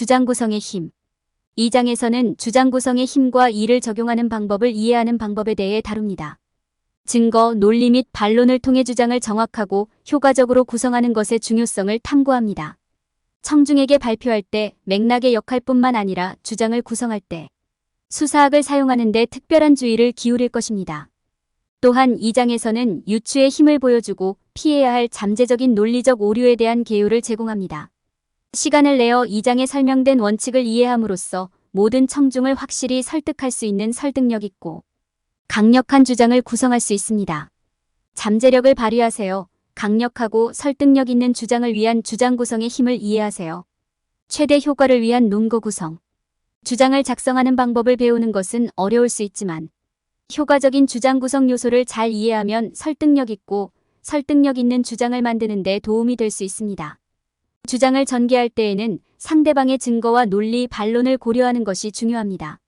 주장 구성의 힘. 이 장에서는 주장 구성의 힘과 이를 적용하는 방법을 이해하는 방법에 대해 다룹니다. 증거, 논리 및 반론을 통해 주장을 정확하고 효과적으로 구성하는 것의 중요성을 탐구합니다. 청중에게 발표할 때 맥락의 역할뿐만 아니라 주장을 구성할 때 수사학을 사용하는 데 특별한 주의를 기울일 것입니다. 또한 이 장에서는 유추의 힘을 보여주고 피해야 할 잠재적인 논리적 오류에 대한 개요를 제공합니다. 시간을 내어 이 장에 설명된 원칙을 이해함으로써 모든 청중을 확실히 설득할 수 있는 설득력 있고 강력한 주장을 구성할 수 있습니다. 잠재력을 발휘하세요. 강력하고 설득력 있는 주장을 위한 주장 구성의 힘을 이해하세요. 최대 효과를 위한 논거 구성. 주장을 작성하는 방법을 배우는 것은 어려울 수 있지만 효과적인 주장 구성 요소를 잘 이해하면 설득력 있고 설득력 있는 주장을 만드는 데 도움이 될 수 있습니다. 주장을 전개할 때에는 상대방의 증거와 논리, 반론을 고려하는 것이 중요합니다.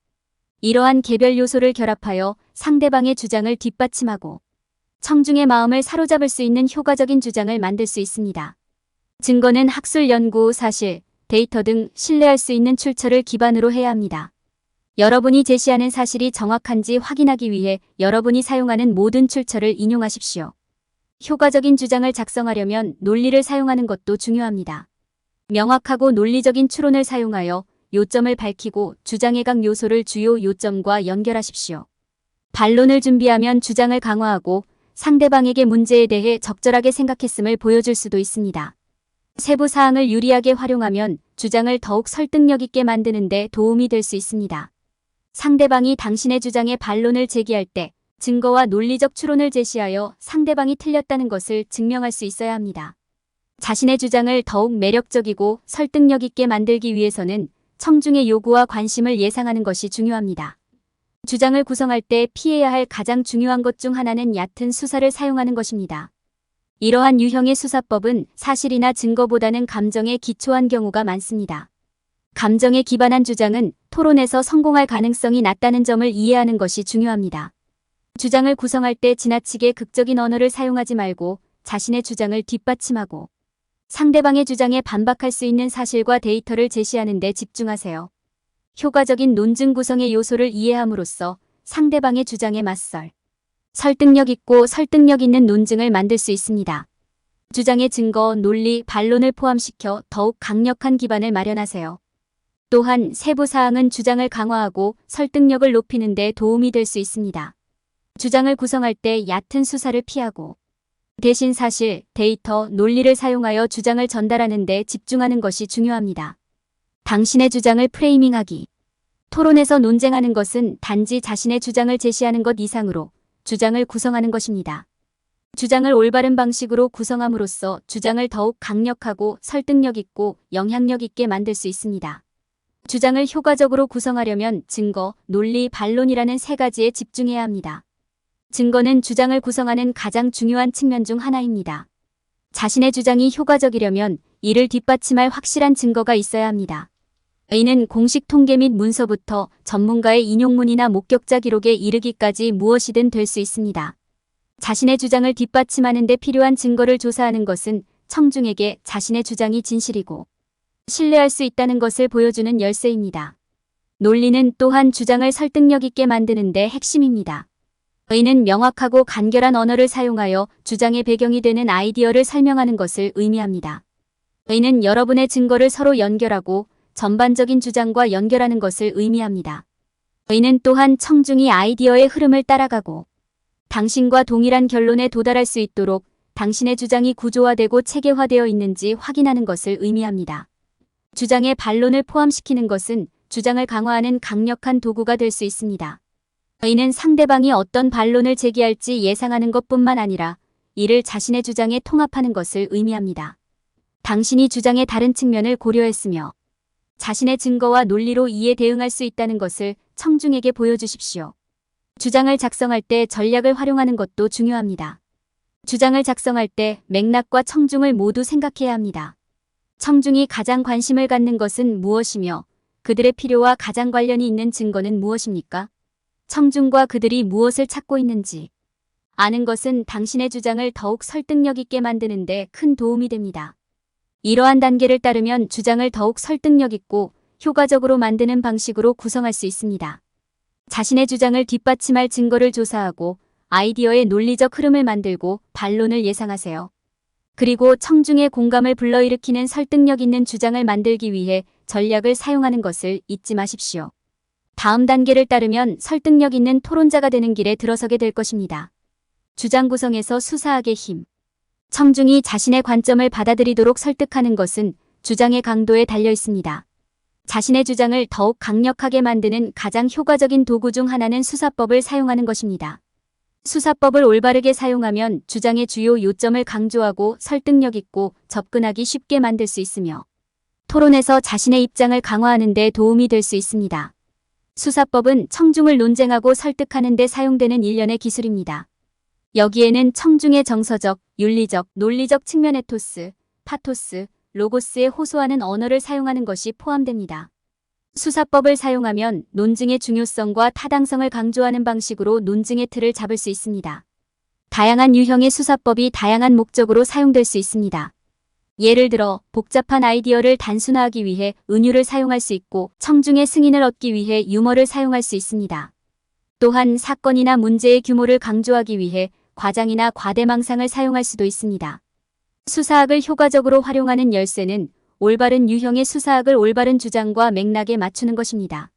이러한 개별 요소를 결합하여 상대방의 주장을 뒷받침하고 청중의 마음을 사로잡을 수 있는 효과적인 주장을 만들 수 있습니다. 증거는 학술 연구, 사실, 데이터 등 신뢰할 수 있는 출처를 기반으로 해야 합니다. 여러분이 제시하는 사실이 정확한지 확인하기 위해 여러분이 사용하는 모든 출처를 인용하십시오. 효과적인 주장을 작성하려면 논리를 사용하는 것도 중요합니다. 명확하고 논리적인 추론을 사용하여 요점을 밝히고 주장의 각 요소를 주요 요점과 연결하십시오. 반론을 준비하면 주장을 강화하고 상대방에게 문제에 대해 적절하게 생각했음을 보여줄 수도 있습니다. 세부 사항을 유리하게 활용하면 주장을 더욱 설득력 있게 만드는 데 도움이 될 수 있습니다. 상대방이 당신의 주장에 반론을 제기할 때 증거와 논리적 추론을 제시하여 상대방이 틀렸다는 것을 증명할 수 있어야 합니다. 자신의 주장을 더욱 매력적이고 설득력 있게 만들기 위해서는 청중의 요구와 관심을 예상하는 것이 중요합니다. 주장을 구성할 때 피해야 할 가장 중요한 것 중 하나는 얕은 수사를 사용하는 것입니다. 이러한 유형의 수사법은 사실이나 증거보다는 감정에 기초한 경우가 많습니다. 감정에 기반한 주장은 토론에서 성공할 가능성이 낮다는 점을 이해하는 것이 중요합니다. 주장을 구성할 때 지나치게 극적인 언어를 사용하지 말고 자신의 주장을 뒷받침하고 상대방의 주장에 반박할 수 있는 사실과 데이터를 제시하는 데 집중하세요. 효과적인 논증 구성의 요소를 이해함으로써 상대방의 주장에 맞설 설득력 있고 설득력 있는 논증을 만들 수 있습니다. 주장의 증거, 논리, 반론을 포함시켜 더욱 강력한 기반을 마련하세요. 또한 세부 사항은 주장을 강화하고 설득력을 높이는 데 도움이 될 수 있습니다. 주장을 구성할 때 얕은 수사를 피하고 대신 사실, 데이터, 논리를 사용하여 주장을 전달하는 데 집중하는 것이 중요합니다. 당신의 주장을 프레이밍하기. 토론에서 논쟁하는 것은 단지 자신의 주장을 제시하는 것 이상으로 주장을 구성하는 것입니다. 주장을 올바른 방식으로 구성함으로써 주장을 더욱 강력하고 설득력 있고 영향력 있게 만들 수 있습니다. 주장을 효과적으로 구성하려면 증거, 논리, 반론이라는 세 가지에 집중해야 합니다. 증거는 주장을 구성하는 가장 중요한 측면 중 하나입니다. 자신의 주장이 효과적이려면 이를 뒷받침할 확실한 증거가 있어야 합니다. 이는 공식 통계 및 문서부터 전문가의 인용문이나 목격자 기록에 이르기까지 무엇이든 될 수 있습니다. 자신의 주장을 뒷받침하는 데 필요한 증거를 조사하는 것은 청중에게 자신의 주장이 진실이고 신뢰할 수 있다는 것을 보여주는 열쇠입니다. 논리는 또한 주장을 설득력 있게 만드는 데 핵심입니다. 이는 명확하고 간결한 언어를 사용하여 주장의 배경이 되는 아이디어를 설명하는 것을 의미합니다. 이는 여러분의 증거를 서로 연결하고 전반적인 주장과 연결하는 것을 의미합니다. 이는 또한 청중이 아이디어의 흐름을 따라가고 당신과 동일한 결론에 도달할 수 있도록 당신의 주장이 구조화되고 체계화되어 있는지 확인하는 것을 의미합니다. 주장의 반론을 포함시키는 것은 주장을 강화하는 강력한 도구가 될 수 있습니다. 이는 상대방이 어떤 반론을 제기할지 예상하는 것뿐만 아니라 이를 자신의 주장에 통합하는 것을 의미합니다. 당신이 주장의 다른 측면을 고려했으며 자신의 증거와 논리로 이에 대응할 수 있다는 것을 청중에게 보여주십시오. 주장을 작성할 때 전략을 활용하는 것도 중요합니다. 주장을 작성할 때 맥락과 청중을 모두 생각해야 합니다. 청중이 가장 관심을 갖는 것은 무엇이며 그들의 필요와 가장 관련이 있는 증거는 무엇입니까? 청중과 그들이 무엇을 찾고 있는지 아는 것은 당신의 주장을 더욱 설득력 있게 만드는 데 큰 도움이 됩니다. 이러한 단계를 따르면 주장을 더욱 설득력 있고 효과적으로 만드는 방식으로 구성할 수 있습니다. 자신의 주장을 뒷받침할 증거를 조사하고 아이디어의 논리적 흐름을 만들고 반론을 예상하세요. 그리고 청중의 공감을 불러일으키는 설득력 있는 주장을 만들기 위해 전략을 사용하는 것을 잊지 마십시오. 다음 단계를 따르면 설득력 있는 토론자가 되는 길에 들어서게 될 것입니다. 주장 구성에서 수사학의 힘. 청중이 자신의 관점을 받아들이도록 설득하는 것은 주장의 강도에 달려 있습니다. 자신의 주장을 더욱 강력하게 만드는 가장 효과적인 도구 중 하나는 수사법을 사용하는 것입니다. 수사법을 올바르게 사용하면 주장의 주요 요점을 강조하고 설득력 있고 접근하기 쉽게 만들 수 있으며 토론에서 자신의 입장을 강화하는 데 도움이 될 수 있습니다. 수사법은 청중을 논쟁하고 설득하는 데 사용되는 일련의 기술입니다. 여기에는 청중의 정서적, 윤리적, 논리적 측면 에토스, 파토스, 로고스에 호소하는 언어를 사용하는 것이 포함됩니다. 수사법을 사용하면 논증의 중요성과 타당성을 강조하는 방식으로 논증의 틀을 잡을 수 있습니다. 다양한 유형의 수사법이 다양한 목적으로 사용될 수 있습니다. 예를 들어 복잡한 아이디어를 단순화하기 위해 은유를 사용할 수 있고 청중의 승인을 얻기 위해 유머를 사용할 수 있습니다. 또한 사건이나 문제의 규모를 강조하기 위해 과장이나 과대망상을 사용할 수도 있습니다. 수사학을 효과적으로 활용하는 열쇠는 올바른 유형의 수사학을 올바른 주장과 맥락에 맞추는 것입니다.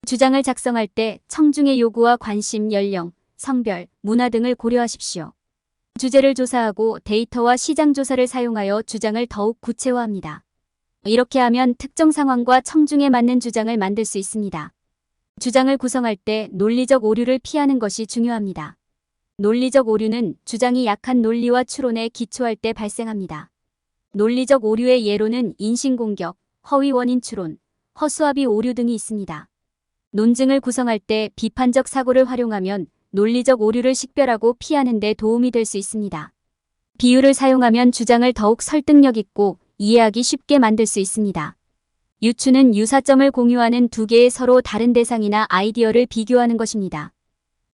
주장을 작성할 때 청중의 요구와 관심, 연령, 성별, 문화 등을 고려하십시오. 주제를 조사하고 데이터와 시장 조사를 사용하여 주장을 더욱 구체화합니다. 이렇게 하면 특정 상황과 청중에 맞는 주장을 만들 수 있습니다. 주장을 구성할 때 논리적 오류를 피하는 것이 중요합니다. 논리적 오류는 주장이 약한 논리와 추론에 기초할 때 발생합니다. 논리적 오류의 예로는 인신공격, 허위 원인 추론, 허수아비 오류 등이 있습니다. 논증을 구성할 때 비판적 사고를 활용하면 논리적 오류를 식별하고 피하는 데 도움이 될 수 있습니다. 비유를 사용하면 주장을 더욱 설득력 있고 이해하기 쉽게 만들 수 있습니다. 유추는 유사점을 공유하는 두 개의 서로 다른 대상이나 아이디어를 비교하는 것입니다.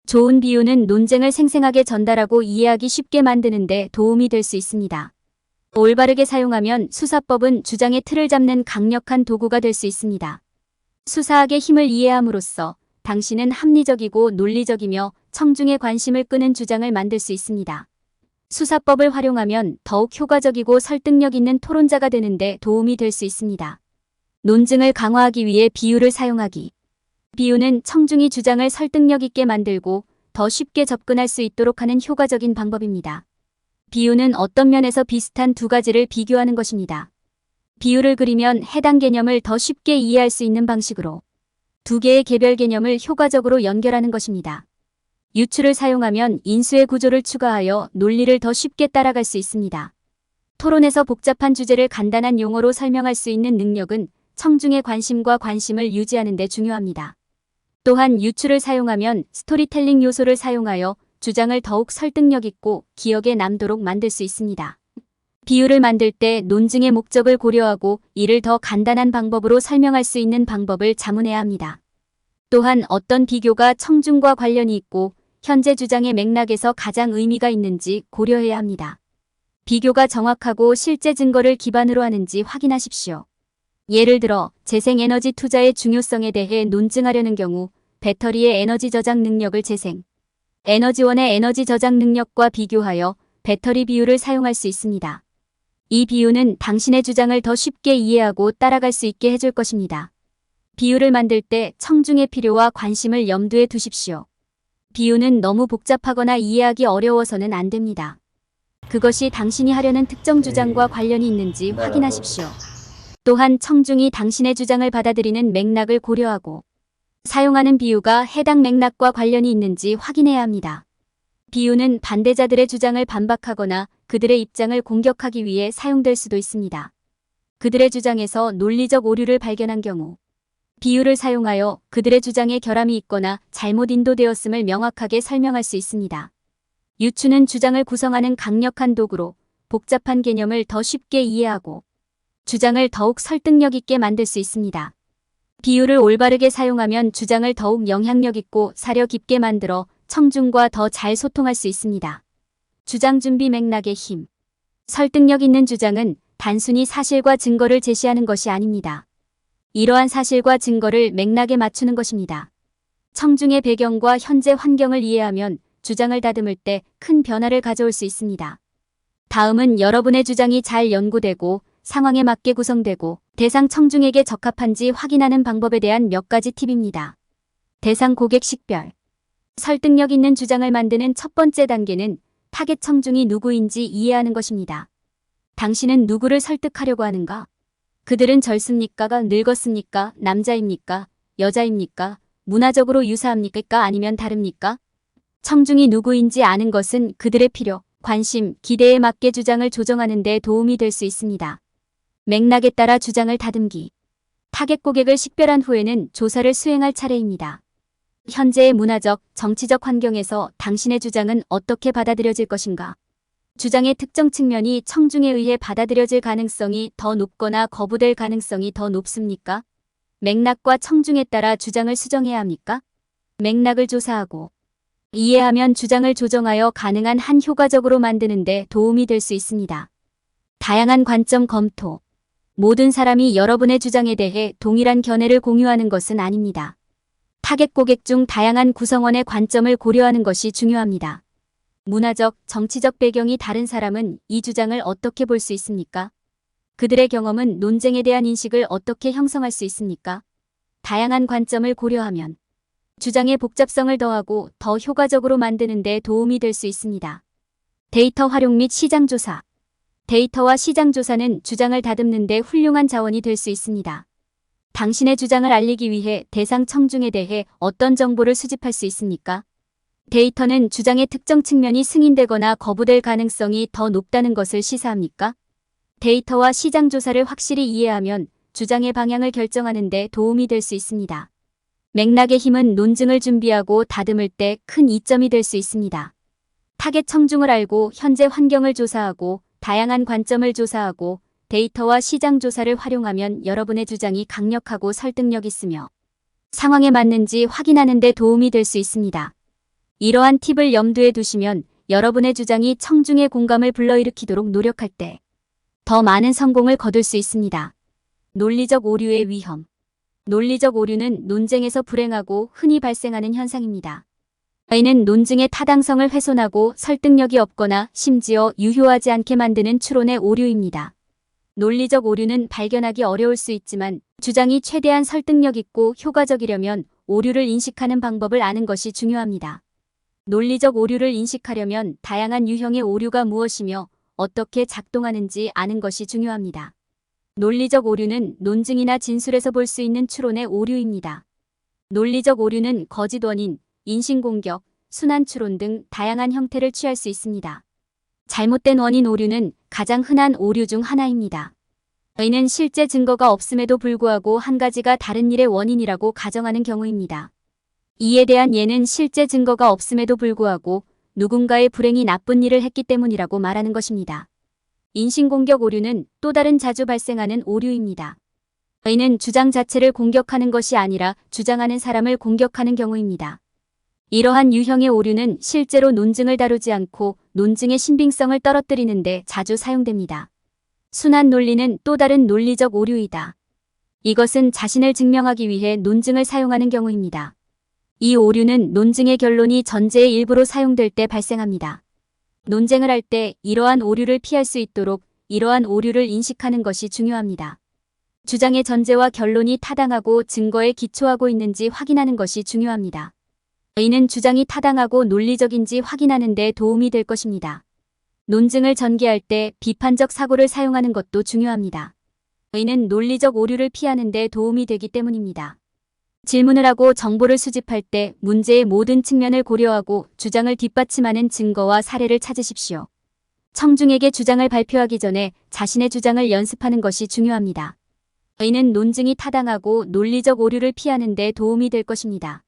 좋은 비유는 논쟁을 생생하게 전달하고 이해하기 쉽게 만드는 데 도움이 될 수 있습니다. 올바르게 사용하면 수사법은 주장의 틀을 잡는 강력한 도구가 될 수 있습니다. 수사학의 힘을 이해함으로써 당신은 합리적이고 논리적이며 청중의 관심을 끄는 주장을 만들 수 있습니다. 수사법을 활용하면 더욱 효과적이고 설득력 있는 토론자가 되는 데 도움이 될 수 있습니다. 논증을 강화하기 위해 비유를 사용하기. 비유는 청중이 주장을 설득력 있게 만들고 더 쉽게 접근할 수 있도록 하는 효과적인 방법입니다. 비유는 어떤 면에서 비슷한 두 가지를 비교하는 것입니다. 비유를 그리면 해당 개념을 더 쉽게 이해할 수 있는 방식으로 두 개의 개별 개념을 효과적으로 연결하는 것입니다. 유추를 사용하면 인수의 구조를 추가하여 논리를 더 쉽게 따라갈 수 있습니다. 토론에서 복잡한 주제를 간단한 용어로 설명할 수 있는 능력은 청중의 관심을 유지하는 데 중요합니다. 또한 유추를 사용하면 스토리텔링 요소를 사용하여 주장을 더욱 설득력 있고 기억에 남도록 만들 수 있습니다. 비유를 만들 때 논증의 목적을 고려하고 이를 더 간단한 방법으로 설명할 수 있는 방법을 자문해야 합니다. 또한 어떤 비교가 청중과 관련이 있고 현재 주장의 맥락에서 가장 의미가 있는지 고려해야 합니다. 비교가 정확하고 실제 증거를 기반으로 하는지 확인하십시오. 예를 들어 재생에너지 투자의 중요성에 대해 논증하려는 경우 배터리의 에너지 저장 능력을 재생 에너지원의 에너지 저장 능력과 비교하여 배터리 비율을 사용할 수 있습니다. 이 비유는 당신의 주장을 더 쉽게 이해하고 따라갈 수 있게 해줄 것입니다. 비유를 만들 때 청중의 필요와 관심을 염두에 두십시오. 비유는 너무 복잡하거나 이해하기 어려워서는 안 됩니다. 그것이 당신이 하려는 특정 주장과 관련이 있는지 확인하십시오. 또한 청중이 당신의 주장을 받아들이는 맥락을 고려하고 사용하는 비유가 해당 맥락과 관련이 있는지 확인해야 합니다. 비유는 반대자들의 주장을 반박하거나 그들의 입장을 공격하기 위해 사용될 수도 있습니다. 그들의 주장에서 논리적 오류를 발견한 경우 비유를 사용하여 그들의 주장에 결함이 있거나 잘못 인도되었음을 명확하게 설명할 수 있습니다. 유추는 주장을 구성하는 강력한 도구로 복잡한 개념을 더 쉽게 이해하고 주장을 더욱 설득력 있게 만들 수 있습니다. 비유를 올바르게 사용하면 주장을 더욱 영향력 있고 사려 깊게 만들어 청중과 더 잘 소통할 수 있습니다. 주장 준비 맥락의 힘. 설득력 있는 주장은 단순히 사실과 증거를 제시하는 것이 아닙니다. 이러한 사실과 증거를 맥락에 맞추는 것입니다. 청중의 배경과 현재 환경을 이해하면 주장을 다듬을 때 큰 변화를 가져올 수 있습니다. 다음은 여러분의 주장이 잘 연구되고 상황에 맞게 구성되고 대상 청중에게 적합한지 확인하는 방법에 대한 몇 가지 팁입니다. 대상 고객 식별. 설득력 있는 주장을 만드는 첫 번째 단계는 타겟 청중이 누구인지 이해하는 것입니다. 당신은 누구를 설득하려고 하는가? 그들은 젊습니까? 늙었습니까? 남자입니까? 여자입니까? 문화적으로 유사합니까? 아니면 다릅니까? 청중이 누구인지 아는 것은 그들의 필요, 관심, 기대에 맞게 주장을 조정하는 데 도움이 될 수 있습니다. 맥락에 따라 주장을 다듬기. 타겟 고객을 식별한 후에는 조사를 수행할 차례입니다. 현재의 문화적, 정치적 환경에서 당신의 주장은 어떻게 받아들여질 것인가? 주장의 특정 측면이 청중에 의해 받아들여질 가능성이 더 높거나 거부될 가능성이 더 높습니까? 맥락과 청중에 따라 주장을 수정해야 합니까? 맥락을 조사하고 이해하면 주장을 조정하여 가능한 한 효과적으로 만드는 데 도움이 될 수 있습니다. 다양한 관점 검토. 모든 사람이 여러분의 주장에 대해 동일한 견해를 공유하는 것은 아닙니다. 타겟 고객 중 다양한 구성원의 관점을 고려하는 것이 중요합니다. 문화적, 정치적 배경이 다른 사람은 이 주장을 어떻게 볼 수 있습니까? 그들의 경험은 논쟁에 대한 인식을 어떻게 형성할 수 있습니까? 다양한 관점을 고려하면 주장의 복잡성을 더하고 더 효과적으로 만드는 데 도움이 될 수 있습니다. 데이터 활용 및 시장 조사. 데이터와 시장 조사는 주장을 다듬는 데 훌륭한 자원이 될 수 있습니다. 당신의 주장을 알리기 위해 대상 청중에 대해 어떤 정보를 수집할 수 있습니까? 데이터는 주장의 특정 측면이 승인되거나 거부될 가능성이 더 높다는 것을 시사합니까? 데이터와 시장 조사를 확실히 이해하면 주장의 방향을 결정하는 데 도움이 될 수 있습니다. 맥락의 힘은 논증을 준비하고 다듬을 때 큰 이점이 될 수 있습니다. 타겟 청중을 알고 현재 환경을 조사하고 다양한 관점을 조사하고 데이터와 시장 조사를 활용하면 여러분의 주장이 강력하고 설득력 있으며 상황에 맞는지 확인하는 데 도움이 될 수 있습니다. 이러한 팁을 염두에 두시면 여러분의 주장이 청중의 공감을 불러일으키도록 노력할 때 더 많은 성공을 거둘 수 있습니다. 논리적 오류의 위험. 논리적 오류는 논쟁에서 불행하고 흔히 발생하는 현상입니다. 이는 논증의 타당성을 훼손하고 설득력이 없거나 심지어 유효하지 않게 만드는 추론의 오류입니다. 논리적 오류는 발견하기 어려울 수 있지만 주장이 최대한 설득력 있고 효과적이려면 오류를 인식하는 방법을 아는 것이 중요합니다. 논리적 오류를 인식하려면 다양한 유형의 오류가 무엇이며 어떻게 작동하는지 아는 것이 중요합니다. 논리적 오류는 논증이나 진술에서 볼 수 있는 추론의 오류입니다. 논리적 오류는 거짓 원인, 인신공격, 순환 추론 등 다양한 형태를 취할 수 있습니다. 잘못된 원인 오류는 가장 흔한 오류 중 하나입니다. 이는 실제 증거가 없음에도 불구하고 한 가지가 다른 일의 원인이라고 가정하는 경우입니다. 이에 대한 예는 실제 증거가 없음에도 불구하고 누군가의 불행이 나쁜 일을 했기 때문이라고 말하는 것입니다. 인신공격 오류는 또 다른 자주 발생하는 오류입니다. 이는 주장 자체를 공격하는 것이 아니라 주장하는 사람을 공격하는 경우입니다. 이러한 유형의 오류는 실제로 논증을 다루지 않고 논증의 신빙성을 떨어뜨리는 데 자주 사용됩니다. 순환 논리는 또 다른 논리적 오류이다. 이것은 자신을 증명하기 위해 논증을 사용하는 경우입니다. 이 오류는 논증의 결론이 전제의 일부로 사용될 때 발생합니다. 논쟁을 할 때 이러한 오류를 피할 수 있도록 이러한 오류를 인식하는 것이 중요합니다. 주장의 전제와 결론이 타당하고 증거에 기초하고 있는지 확인하는 것이 중요합니다. 이는 주장이 타당하고 논리적인지 확인하는 데 도움이 될 것입니다. 논증을 전개할 때 비판적 사고를 사용하는 것도 중요합니다. 이는 논리적 오류를 피하는 데 도움이 되기 때문입니다. 질문을 하고 정보를 수집할 때 문제의 모든 측면을 고려하고 주장을 뒷받침하는 증거와 사례를 찾으십시오. 청중에게 주장을 발표하기 전에 자신의 주장을 연습하는 것이 중요합니다. 이는 논증이 타당하고 논리적 오류를 피하는 데 도움이 될 것입니다.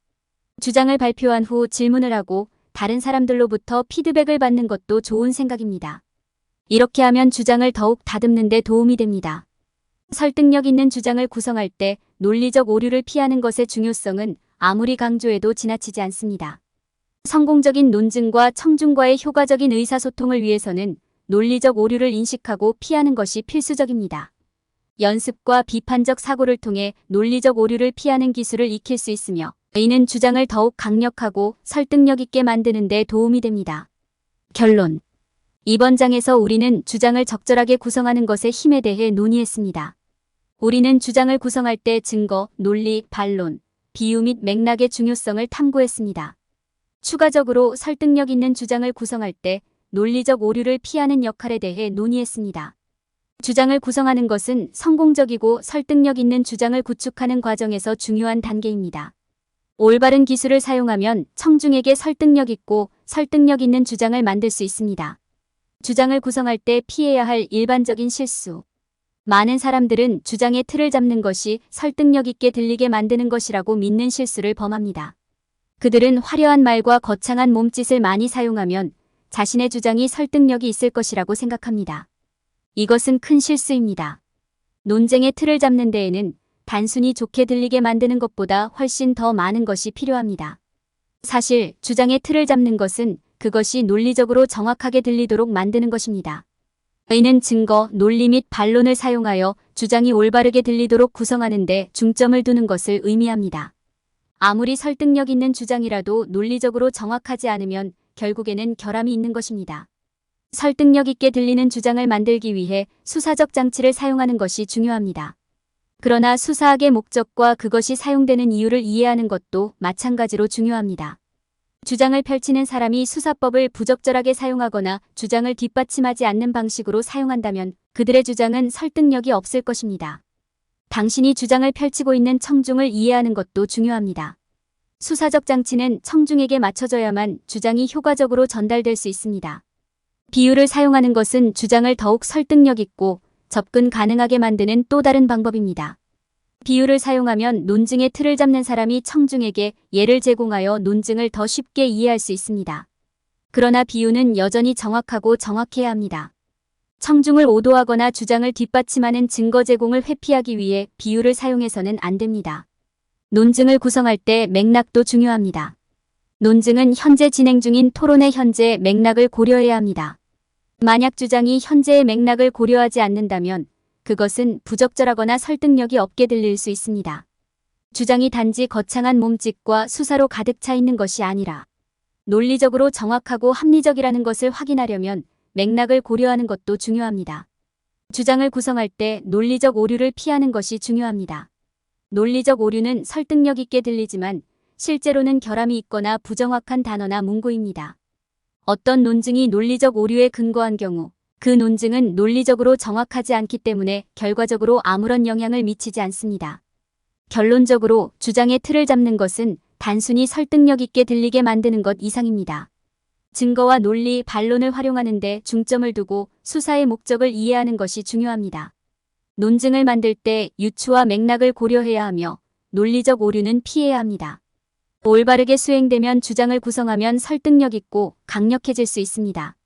주장을 발표한 후 질문을 하고 다른 사람들로부터 피드백을 받는 것도 좋은 생각입니다. 이렇게 하면 주장을 더욱 다듬는 데 도움이 됩니다. 설득력 있는 주장을 구성할 때 논리적 오류를 피하는 것의 중요성은 아무리 강조해도 지나치지 않습니다. 성공적인 논증과 청중과의 효과적인 의사소통을 위해서는 논리적 오류를 인식하고 피하는 것이 필수적입니다. 연습과 비판적 사고를 통해 논리적 오류를 피하는 기술을 익힐 수 있으며 이는 주장을 더욱 강력하고 설득력 있게 만드는 데 도움이 됩니다. 결론. 이번 장에서 우리는 주장을 적절하게 구성하는 것의 힘에 대해 논의했습니다. 우리는 주장을 구성할 때 증거, 논리, 반론, 비유 및 맥락의 중요성을 탐구했습니다. 추가적으로 설득력 있는 주장을 구성할 때 논리적 오류를 피하는 역할에 대해 논의했습니다. 주장을 구성하는 것은 성공적이고 설득력 있는 주장을 구축하는 과정에서 중요한 단계입니다. 올바른 기술을 사용하면 청중에게 설득력 있고 설득력 있는 주장을 만들 수 있습니다. 주장을 구성할 때 피해야 할 일반적인 실수. 많은 사람들은 주장의 틀을 잡는 것이 설득력 있게 들리게 만드는 것이라고 믿는 실수를 범합니다. 그들은 화려한 말과 거창한 몸짓을 많이 사용하면 자신의 주장이 설득력이 있을 것이라고 생각합니다. 이것은 큰 실수입니다. 논쟁의 틀을 잡는 데에는 단순히 좋게 들리게 만드는 것보다 훨씬 더 많은 것이 필요합니다. 사실 주장의 틀을 잡는 것은 그것이 논리적으로 정확하게 들리도록 만드는 것입니다. 이는 증거, 논리 및 반론을 사용하여 주장이 올바르게 들리도록 구성하는 데 중점을 두는 것을 의미합니다. 아무리 설득력 있는 주장이라도 논리적으로 정확하지 않으면 결국에는 결함이 있는 것입니다. 설득력 있게 들리는 주장을 만들기 위해 수사적 장치를 사용하는 것이 중요합니다. 그러나 수사학의 목적과 그것이 사용되는 이유를 이해하는 것도 마찬가지로 중요합니다. 주장을 펼치는 사람이 수사법을 부적절하게 사용하거나 주장을 뒷받침하지 않는 방식으로 사용한다면 그들의 주장은 설득력이 없을 것입니다. 당신이 주장을 펼치고 있는 청중을 이해하는 것도 중요합니다. 수사적 장치는 청중에게 맞춰져야만 주장이 효과적으로 전달될 수 있습니다. 비유를 사용하는 것은 주장을 더욱 설득력 있고 접근 가능하게 만드는 또 다른 방법입니다. 비유를 사용하면 논증의 틀을 잡는 사람이 청중에게 예를 제공하여 논증을 더 쉽게 이해할 수 있습니다. 그러나 비유는 여전히 정확하고 정확해야 합니다. 청중을 오도하거나 주장을 뒷받침하는 증거 제공을 회피하기 위해 비유를 사용해서는 안 됩니다. 논증을 구성할 때 맥락도 중요합니다. 논증은 현재 진행 중인 토론의 현재 맥락을 고려해야 합니다. 만약 주장이 현재의 맥락을 고려하지 않는다면 그것은 부적절하거나 설득력이 없게 들릴 수 있습니다. 주장이 단지 거창한 몸짓과 수사로 가득 차 있는 것이 아니라 논리적으로 정확하고 합리적이라는 것을 확인하려면 맥락을 고려하는 것도 중요합니다. 주장을 구성할 때 논리적 오류를 피하는 것이 중요합니다. 논리적 오류는 설득력 있게 들리지만 실제로는 결함이 있거나 부정확한 단어나 문구입니다. 어떤 논증이 논리적 오류에 근거한 경우 그 논증은 논리적으로 정확하지 않기 때문에 결과적으로 아무런 영향을 미치지 않습니다. 결론적으로 주장의 틀을 잡는 것은 단순히 설득력 있게 들리게 만드는 것 이상입니다. 증거와 논리, 반론을 활용하는 데 중점을 두고 수사의 목적을 이해하는 것이 중요합니다. 논증을 만들 때 유추와 맥락을 고려해야 하며 논리적 오류는 피해야 합니다. 올바르게 수행되면 주장을 구성하면 설득력 있고 강력해질 수 있습니다.